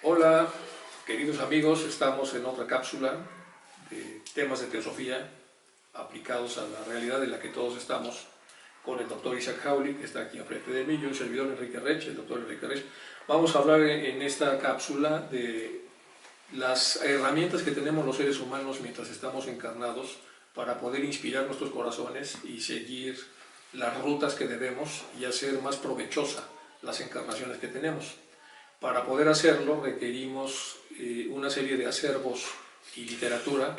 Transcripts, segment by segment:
Hola, queridos amigos, estamos en otra cápsula de temas de teosofía aplicados a la realidad en la que todos estamos con el doctor Isaac Hawley, que está aquí enfrente de mí, yo, el servidor Enrique Rech, el doctor Enrique Rech. Vamos a hablar en esta cápsula de las herramientas que tenemos los seres humanos mientras estamos encarnados para poder inspirar nuestros corazones y seguir las rutas que debemos y hacer más provechosa las encarnaciones que tenemos. Para poder hacerlo requerimos una serie de acervos y literatura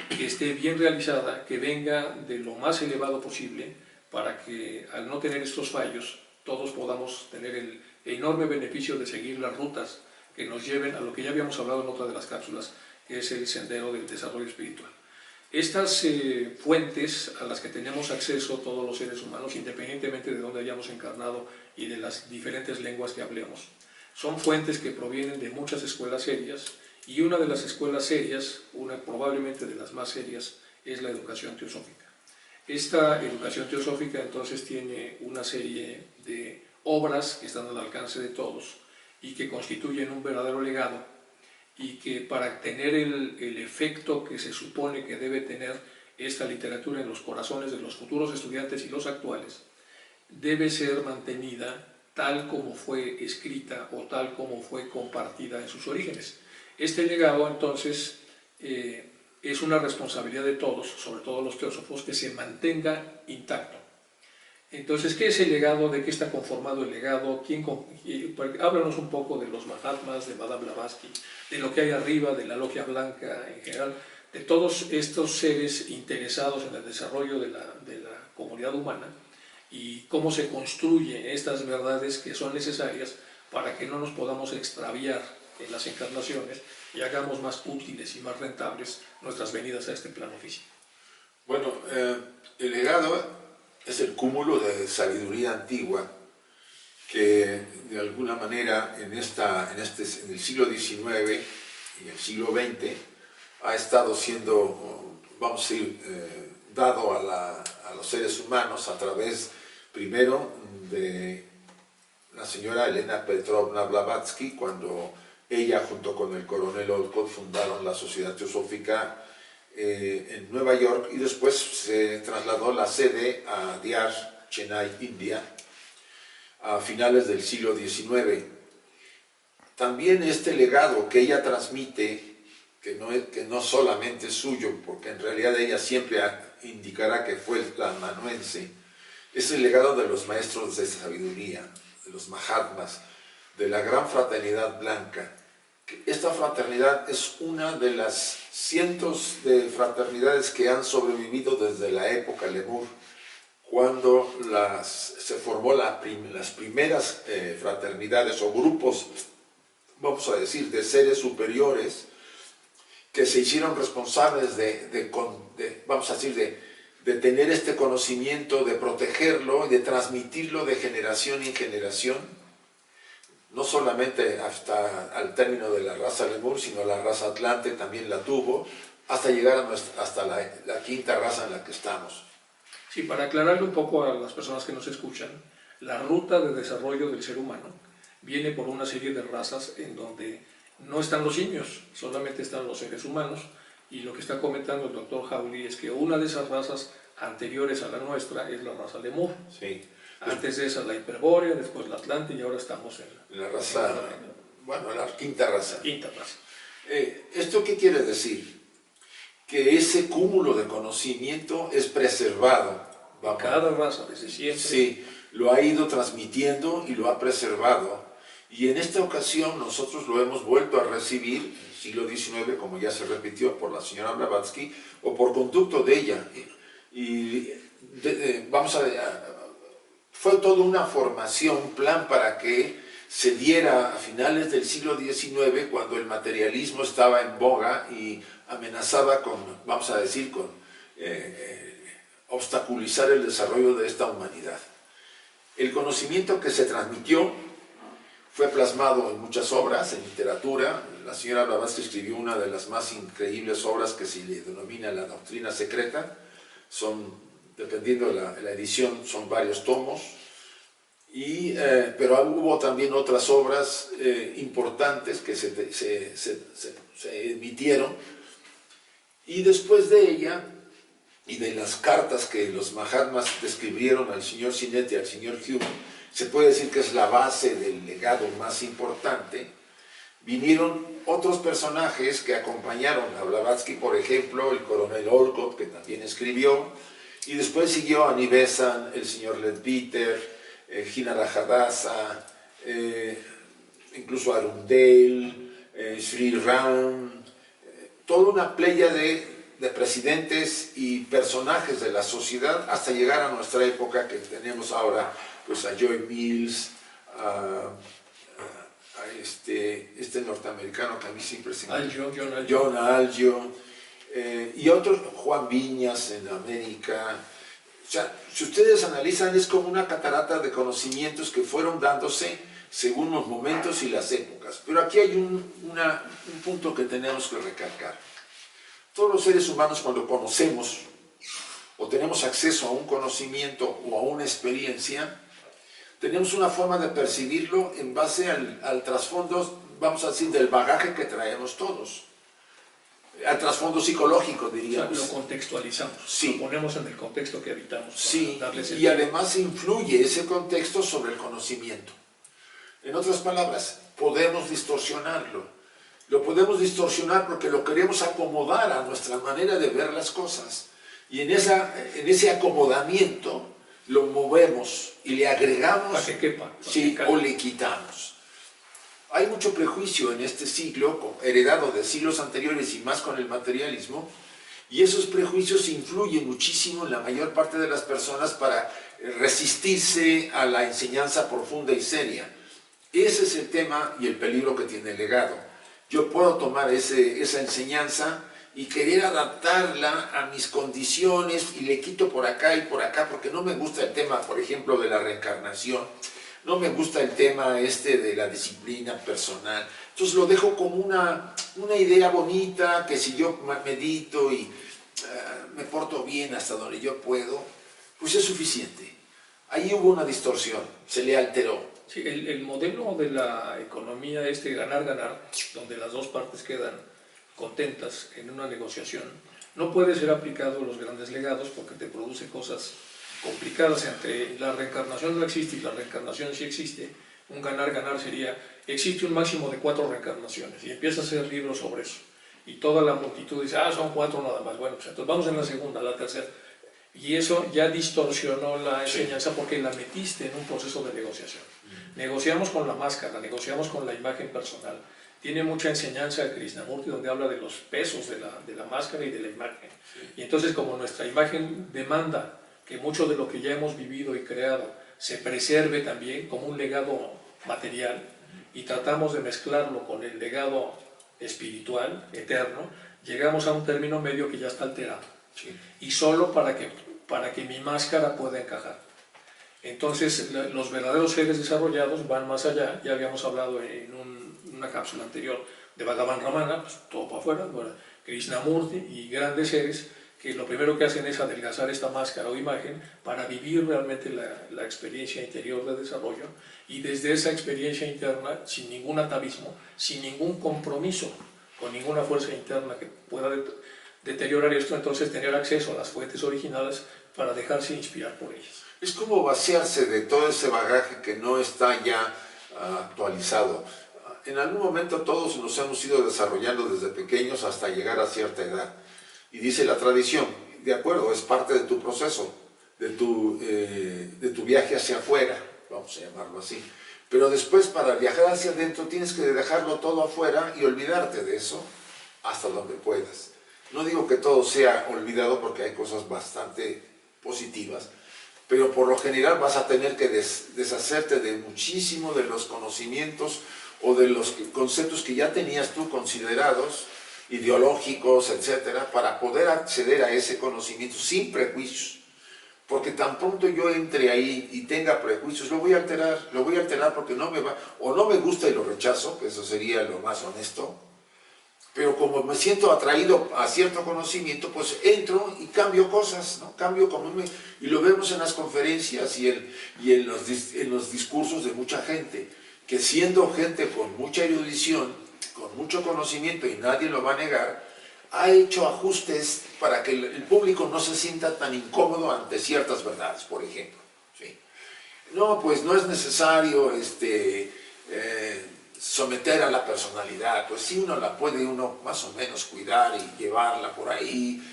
que esté bien realizada, que venga de lo más elevado posible, para que al no tener estos fallos todos podamos tener el enorme beneficio de seguir las rutas que nos lleven a lo que ya habíamos hablado en otra de las cápsulas, que es el sendero del desarrollo espiritual. Estas fuentes a las que tenemos acceso todos los seres humanos, independientemente de dónde hayamos encarnado y de las diferentes lenguas que hablemos, son fuentes que provienen de muchas escuelas serias, y una de las escuelas serias, una probablemente de las más serias, es la educación teosófica. Esta educación teosófica entonces tiene una serie de obras que están al alcance de todos y que constituyen un verdadero legado, y que para tener el efecto que se supone que debe tener esta literatura en los corazones de los futuros estudiantes y los actuales, debe ser mantenida tal como fue escrita o tal como fue compartida en sus orígenes. Este legado, entonces, es una responsabilidad de todos, sobre todo los teósofos, que se mantenga intacto. Entonces, ¿qué es el legado? ¿De qué está conformado el legado? Háblanos un poco de los Mahatmas, de Madame Blavatsky, de lo que hay arriba, de la Logia Blanca en general, de todos estos seres interesados en el desarrollo de la comunidad humana, y cómo se construyen estas verdades que son necesarias para que no nos podamos extraviar en las encarnaciones y hagamos más útiles y más rentables nuestras venidas a este plano físico. Bueno, el legado es el cúmulo de sabiduría antigua que de alguna manera en el siglo XIX y el siglo XX ha estado siendo, vamos a decir, dado a los seres humanos a través, primero, de la señora Elena Petrovna Blavatsky, cuando ella junto con el coronel Olcott fundaron la Sociedad Teosófica en Nueva York, y después se trasladó la sede a Diyar, Chennai, India, a finales del siglo XIX. También este legado que ella transmite, que no solamente es suyo, porque en realidad ella siempre indicará que fue el amanuense, es el legado de los maestros de sabiduría, de los Mahatmas, de la gran fraternidad blanca. Esta fraternidad es una de las cientos de fraternidades que han sobrevivido desde la época Lemur, cuando se formó las primeras fraternidades o grupos, vamos a decir, de seres superiores que se hicieron responsables vamos a decir, de tener este conocimiento, de protegerlo y de transmitirlo de generación en generación, no solamente hasta al término de la raza Lemur, sino la raza Atlante también la tuvo, hasta llegar hasta la quinta raza en la que estamos. Sí, para aclararle un poco a las personas que nos escuchan, la ruta de desarrollo del ser humano viene por una serie de razas en donde no están los simios, solamente están los seres humanos, y lo que está comentando el doctor Hawley es que una de esas razas anteriores a la nuestra es la raza Lemur. Sí. Antes de esa la hiperbórea, después la Atlante, y ahora estamos en la raza, bueno, la quinta raza. Quinta raza. ¿Esto qué quiere decir? Que ese cúmulo de conocimiento es preservado. Cada raza, desde siempre. Sí, lo ha ido transmitiendo y lo ha preservado. Y en esta ocasión nosotros lo hemos vuelto a recibir en el siglo XIX, como ya se repitió, por la señora Blavatsky, o por conducto de ella. Fue toda una formación, un plan para que se diera a finales del siglo XIX, cuando el materialismo estaba en boga y amenazaba con, vamos a decir, con obstaculizar el desarrollo de esta humanidad. El conocimiento que se transmitió fue plasmado en muchas obras, en literatura. La señora Blavatsky escribió una de las más increíbles obras que se le denomina La Doctrina Secreta. Dependiendo de la edición, son varios tomos, Pero hubo también otras obras importantes que se emitieron, y después de ella y de las cartas que los Mahatmas describieron al señor Sinnett y al señor Hume, se puede decir que es la base del legado más importante. Vinieron otros personajes que acompañaron a Blavatsky, por ejemplo, el coronel Olcott, que también escribió, y después siguió Annie Besant, el señor Leadbeater, Gina Rajadasa, incluso Arundel, Sri Ram, toda una playa de presidentes y personajes de la sociedad hasta llegar a nuestra época, que tenemos ahora pues a Joy Mills, a este norteamericano que a mí siempre se me... John Algio, y otros, Juan Viñas en América. O sea, si ustedes analizan, es como una catarata de conocimientos que fueron dándose según los momentos y las épocas. Pero aquí hay un punto que tenemos que recalcar. Todos los seres humanos, cuando conocemos o tenemos acceso a un conocimiento o a una experiencia, tenemos una forma de percibirlo en base al trasfondo, vamos a decir, del bagaje que traemos todos. Al trasfondo psicológico, diríamos. O sea, lo contextualizamos, sí. Lo ponemos en el contexto que habitamos. Sí, y además influye ese contexto sobre el conocimiento. En otras palabras, podemos distorsionarlo. Lo podemos distorsionar porque lo queremos acomodar a nuestra manera de ver las cosas. Y en ese acomodamiento lo movemos y le agregamos, para que quepa, sí, o le quitamos. Hay mucho prejuicio en este siglo, heredado de siglos anteriores y más con el materialismo, y esos prejuicios influyen muchísimo en la mayor parte de las personas para resistirse a la enseñanza profunda y seria. Ese es el tema y el peligro que tiene el legado. Yo puedo tomar esa enseñanza y querer adaptarla a mis condiciones y le quito por acá y por acá, porque no me gusta el tema, por ejemplo, de la reencarnación. No me gusta el tema de la disciplina personal. Entonces lo dejo como una idea bonita, que si yo medito y me porto bien hasta donde yo puedo, pues es suficiente. Ahí hubo una distorsión, se le alteró. Sí, el modelo de la economía ganar-ganar, donde las dos partes quedan contentas en una negociación, no puede ser aplicado a los grandes legados porque te produce cosas complicadas. Entre la reencarnación no existe y la reencarnación sí existe. Un ganar-ganar sería, existe un máximo de 4 reencarnaciones y empieza a hacer libros sobre eso. Y toda la multitud dice, son 4 nada más. Bueno, pues entonces vamos en la segunda, la tercera. Y eso ya distorsionó la enseñanza porque la metiste en un proceso de negociación. Negociamos con la máscara, negociamos con la imagen personal. Tiene mucha enseñanza el Krishnamurti donde habla de los pesos de la máscara y de la imagen. Y entonces como nuestra imagen demanda que mucho de lo que ya hemos vivido y creado se preserve también como un legado material y tratamos de mezclarlo con el legado espiritual, eterno, llegamos a un término medio que ya está alterado. Sí. Y solo para que mi máscara pueda encajar. Entonces los verdaderos seres desarrollados van más allá. Ya habíamos hablado en una cápsula anterior de Bhagavan Ramana, pues, todo para afuera, bueno, Krishnamurti y grandes seres que lo primero que hacen es adelgazar esta máscara o imagen para vivir realmente la experiencia interior de desarrollo, y desde esa experiencia interna, sin ningún atavismo, sin ningún compromiso con ninguna fuerza interna que pueda deteriorar esto, entonces tener acceso a las fuentes originales para dejarse inspirar por ellas. Es como vaciarse de todo ese bagaje que no está ya actualizado. En algún momento todos nos hemos ido desarrollando desde pequeños hasta llegar a cierta edad. Y dice la tradición, de acuerdo, es parte de tu proceso, de tu viaje hacia afuera, vamos a llamarlo así. Pero después, para viajar hacia adentro, tienes que dejarlo todo afuera y olvidarte de eso hasta donde puedas. No digo que todo sea olvidado porque hay cosas bastante positivas, pero por lo general vas a tener que deshacerte de muchísimo de los conocimientos o de los conceptos que ya tenías tú considerados, ideológicos, etcétera, para poder acceder a ese conocimiento sin prejuicios. Porque tan pronto yo entre ahí y tenga prejuicios, lo voy a alterar porque no me va, o no me gusta y lo rechazo, que eso sería lo más honesto, pero como me siento atraído a cierto conocimiento, pues entro y cambio cosas, ¿no? Cambio y lo vemos en las conferencias y en los discursos de mucha gente, que siendo gente con mucha erudición, con mucho conocimiento, y nadie lo va a negar, ha hecho ajustes para que el público no se sienta tan incómodo ante ciertas verdades, por ejemplo. ¿Sí? No, pues no es necesario someter a la personalidad, pues sí, uno la puede más o menos cuidar y llevarla por ahí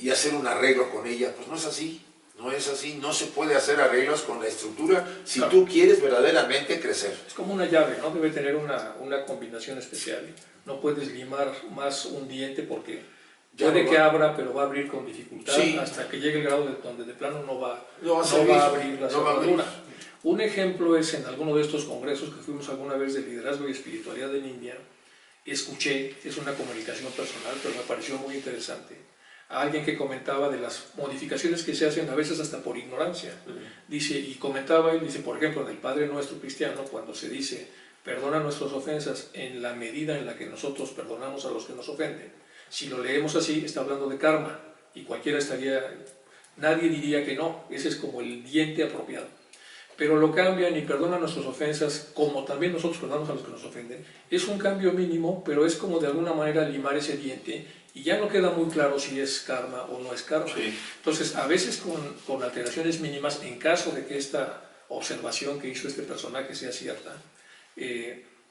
y hacer un arreglo con ella. Pues no es así, no es así, no se puede hacer arreglos con la estructura si claro, tú quieres verdaderamente crecer. es como una llave, ¿no? Debe tener una combinación especial. No puedes limar más un diente porque puede que abra, pero va a abrir con dificultad, sí, hasta que llegue el grado donde de plano no va a abrir la cerradura. Un ejemplo es en alguno de estos congresos que fuimos alguna vez de liderazgo y espiritualidad en India, escuché, es una comunicación personal, pero me pareció muy interesante, a alguien que comentaba de las modificaciones que se hacen a veces hasta por ignorancia. Dice, y comentaba, él dice, por ejemplo, en el Padre Nuestro cristiano, cuando se dice, perdona nuestras ofensas en la medida en la que nosotros perdonamos a los que nos ofenden. Si lo leemos así, está hablando de karma, y nadie diría que no, ese es como el diente apropiado. Pero lo cambian y perdonan nuestras ofensas, como también nosotros perdonamos a los que nos ofenden. Es un cambio mínimo, pero es como de alguna manera limar ese diente, y ya no queda muy claro si es karma o no es karma. Sí. Entonces, a veces con alteraciones mínimas, en caso de que esta observación que hizo este personaje sea cierta,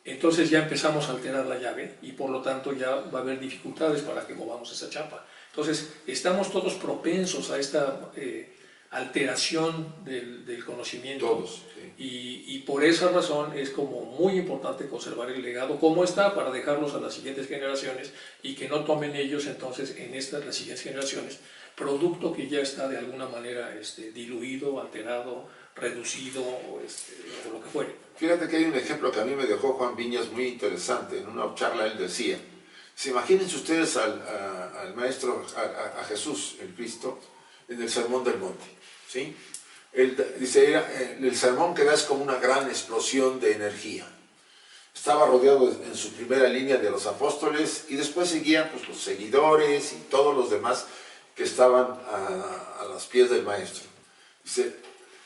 entonces ya empezamos a alterar la llave, y por lo tanto ya va a haber dificultades para que movamos esa chapa. Entonces, estamos todos propensos a esta alteración del conocimiento. Todos, sí. Y por esa razón es como muy importante conservar el legado como está, para dejarlos a las siguientes generaciones y que no tomen ellos entonces en las siguientes generaciones producto que ya está de alguna manera diluido, alterado, reducido o lo que fuere. Fíjate que hay un ejemplo que a mí me dejó Juan Viñas muy interesante. En una charla él decía, imagínense ustedes al maestro, a Jesús, el Cristo, en el Sermón del Monte, ¿sí? Él dice, el sermón que da es como una gran explosión de energía. Estaba rodeado en su primera línea de los apóstoles, y después seguían pues, los seguidores y todos los demás que estaban a los pies del maestro. Dice,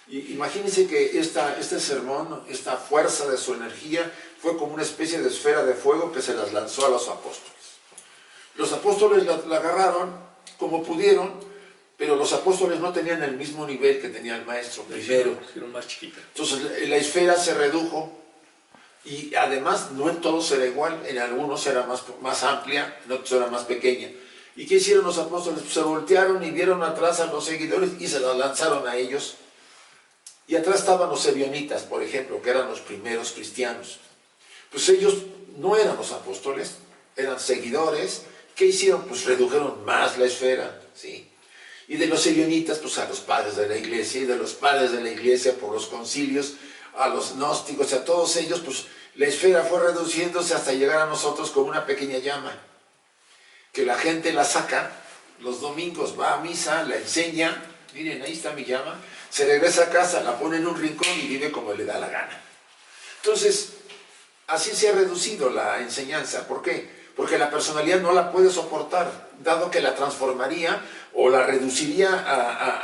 imagínense que este sermón, esta fuerza de su energía, fue como una especie de esfera de fuego que se las lanzó a los apóstoles. Los apóstoles la agarraron como pudieron, pero los apóstoles no tenían el mismo nivel que tenía el maestro primero. Eran más chiquitas. Entonces la esfera se redujo, y además no en todos era igual, en algunos era más amplia, en otros era más pequeña. ¿Y qué hicieron los apóstoles? Pues se voltearon y vieron atrás a los seguidores y se la lanzaron a ellos. Y atrás estaban los ebionitas, por ejemplo, que eran los primeros cristianos. Pues ellos no eran los apóstoles, eran seguidores. ¿Qué hicieron? Pues redujeron más la esfera, ¿sí? Y de los ebionitas, pues a los padres de la iglesia, y de los padres de la iglesia por los concilios, a los gnósticos, a todos ellos, pues la esfera fue reduciéndose hasta llegar a nosotros como una pequeña llama, que la gente la saca los domingos, va a misa, la enseña, miren, ahí está mi llama, se regresa a casa, la pone en un rincón y vive como le da la gana. Entonces, así se ha reducido la enseñanza. ¿Por qué? Porque la personalidad no la puede soportar, dado que la transformaría o la reduciría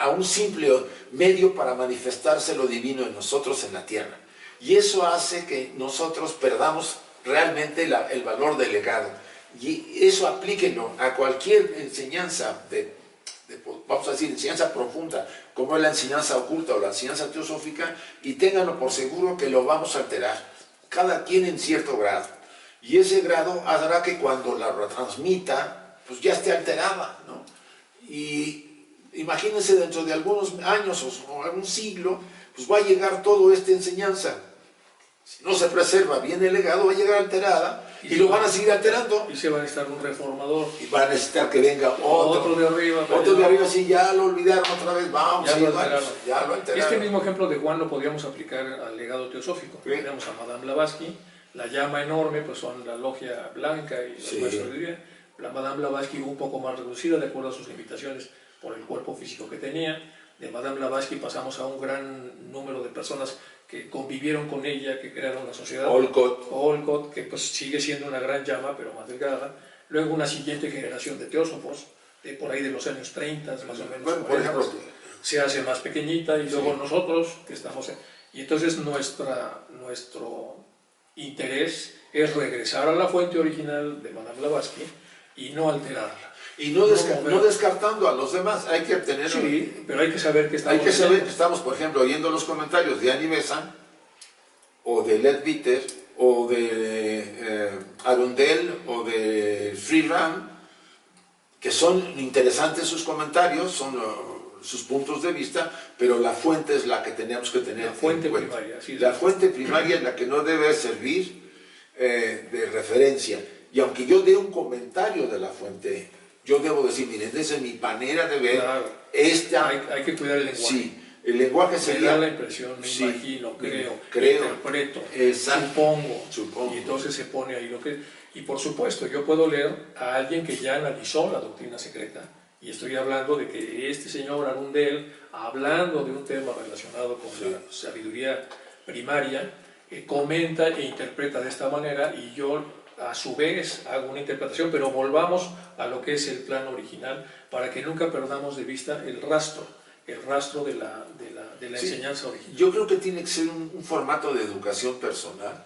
a un simple medio para manifestarse lo divino en nosotros en la tierra. Y eso hace que nosotros perdamos realmente el valor del legado. Y eso aplíquenlo a cualquier enseñanza, vamos a decir, enseñanza profunda, como es la enseñanza oculta o la enseñanza teosófica, y ténganlo por seguro que lo vamos a alterar, cada quien en cierto grado. Y ese grado hará que cuando la retransmita, pues ya esté alterada, ¿no? Y imagínense dentro de algunos años o algún siglo, pues va a llegar toda esta enseñanza. Si no se preserva bien el legado, va a llegar alterada y lo van a seguir alterando. Y se va a necesitar un reformador. Y va a necesitar que venga otro de arriba. Otro de arriba, sí, ya lo olvidaron otra vez, vamos, ya lo alteraron. Este mismo ejemplo de Juan lo podríamos aplicar al legado teosófico. ¿Sí? Tenemos a Madame Blavatsky, la llama enorme, pues son la logia blanca y los maestros de vida. La Madame Blavatsky un poco más reducida, de acuerdo a sus limitaciones por el cuerpo físico que tenía. De Madame Blavatsky pasamos a un gran número de personas que convivieron con ella, que crearon la sociedad. Olcott, que pues sigue siendo una gran llama, pero más delgada. luego una siguiente generación de teósofos, por ahí de los años 30, más o menos, bueno, por ejemplo, se hace más pequeñita, y luego sí. nosotros, que estamos y entonces nuestro interés es regresar a la fuente original de Madame Blavatsky y no alterarla. Y no descartando a los demás, hay que tener... Sí, pero hay que saber que estamos... Hay que saber que estamos, por ejemplo, oyendo los comentarios de Annie Besant, o de Leadbeater, o de Arundel, o de Free Ram, que son interesantes sus comentarios, son sus puntos de vista, pero la fuente es la que tenemos que tener la fuente en cuenta. primaria. Sí, la fuente primaria es la que no debe servir de referencia. Y aunque yo dé un comentario de la fuente, yo debo decir, miren, esa es mi manera de ver. Claro. Esta... Hay que cuidar el lenguaje. Sí, el lenguaje sería... Me da la impresión, me sí, imagino, creo, interpreto, supongo, y entonces se pone ahí lo que... Y por supuesto, yo puedo leer a alguien que ya analizó la doctrina secreta, y estoy hablando de que este señor Arundel, hablando de un tema relacionado con la sabiduría primaria, comenta e interpreta de esta manera, y yo a su vez hago una interpretación, pero volvamos a lo que es el plan original, para que nunca perdamos de vista el rastro de la enseñanza original. Yo creo que tiene que ser un formato de educación personal,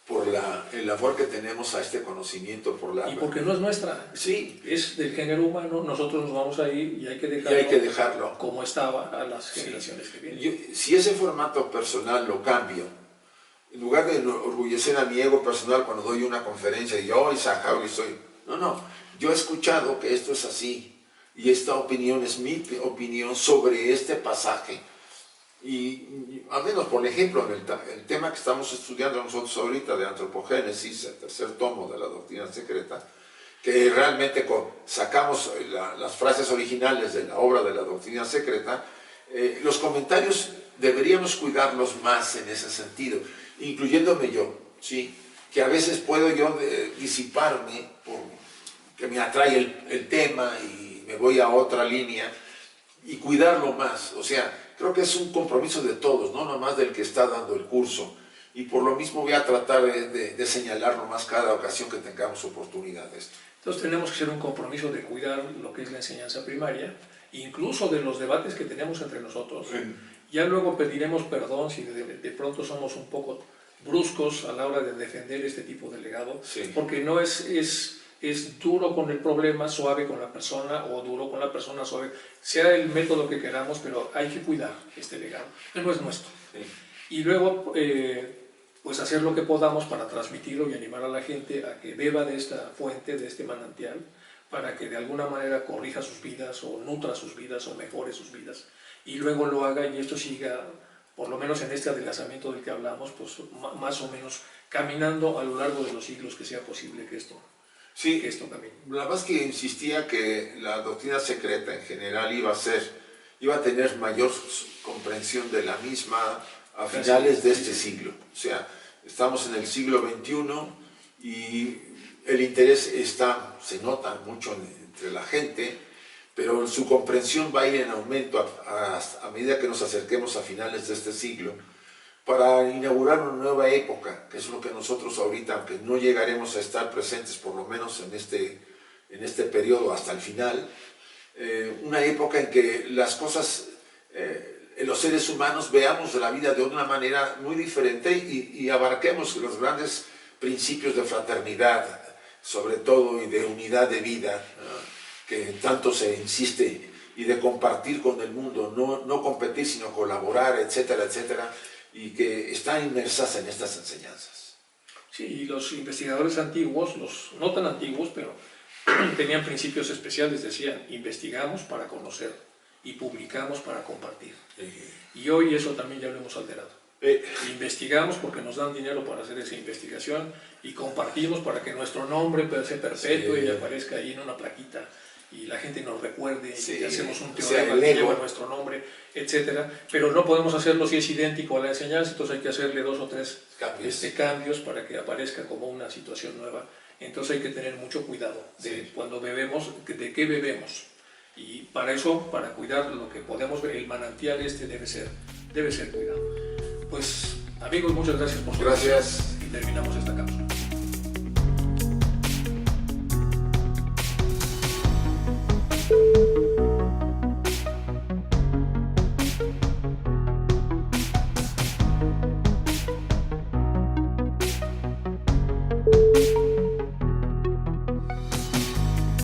por el amor que tenemos a este conocimiento, y porque no es nuestra, sí, es del género humano, nosotros nos vamos a ir y hay que dejarlo, como estaba a las generaciones que vienen. Si ese formato personal lo cambio, en lugar de orgullecer a mi ego personal cuando doy una conferencia y yo, Isaac Hawley, soy... No, yo he escuchado que esto es así, y esta opinión es mi opinión sobre este pasaje. Y al menos, por ejemplo, en el tema que estamos estudiando nosotros ahorita de antropogénesis, el tercer tomo de la doctrina secreta, que realmente sacamos las frases originales de la obra de la doctrina secreta, los comentarios deberíamos cuidarlos más en ese sentido, incluyéndome yo, ¿sí? Que a veces puedo yo disiparme que me atrae el tema y me voy a otra línea, y cuidarlo más. O sea, creo que es un compromiso de todos, no nomás del que está dando el curso, y por lo mismo voy a tratar de señalarlo más cada ocasión que tengamos oportunidad de esto. Entonces tenemos que hacer un compromiso de cuidar lo que es la enseñanza primaria, incluso de los debates que tenemos entre nosotros. Ya luego pediremos perdón si de pronto somos un poco bruscos a la hora de defender este tipo de legado, porque no es duro con el problema, suave con la persona, o duro con la persona, suave, sea el método que queramos, pero hay que cuidar este legado, que no es nuestro. Y luego, pues hacer lo que podamos para transmitirlo y animar a la gente a que beba de esta fuente, de este manantial, para que de alguna manera corrija sus vidas, o nutra sus vidas, o mejore sus vidas, y luego lo haga y esto siga, por lo menos en este adelgazamiento del que hablamos, pues más o menos caminando a lo largo de los siglos, que sea posible que esto... Sí, la más que insistía que la doctrina secreta en general iba a tener mayor comprensión de la misma a finales de este siglo. O sea, estamos en el siglo XXI y el interés se nota mucho entre la gente, pero su comprensión va a ir en aumento a medida que nos acerquemos a finales de este siglo, para inaugurar una nueva época, que es lo que nosotros ahorita, aunque no llegaremos a estar presentes por lo menos en este periodo hasta el final, una época en que las cosas, los seres humanos veamos la vida de una manera muy diferente y abarquemos los grandes principios de fraternidad, sobre todo, y de unidad de vida, que tanto se insiste, y de compartir con el mundo, no competir sino colaborar, etcétera, etcétera, y que están inmersas en estas enseñanzas. Sí, y los investigadores antiguos, los no tan antiguos, pero tenían principios especiales, decían, investigamos para conocer y publicamos para compartir. Y hoy eso también ya lo hemos alterado. Investigamos porque nos dan dinero para hacer esa investigación, y compartimos para que nuestro nombre se perpetúe y aparezca ahí en una plaquita, y la gente nos recuerde, y hacemos un teorema que lleva nuestro nombre, etc. Pero no podemos hacerlo si es idéntico a la enseñanza, entonces hay que hacerle 2 o 3 cambios para que aparezca como una situación nueva. Entonces hay que tener mucho cuidado de cuando bebemos, de qué bebemos. Y para eso, para cuidar lo que podemos ver, el manantial debe ser cuidado. Pues amigos, muchas gracias por su atención, y terminamos esta cápsula.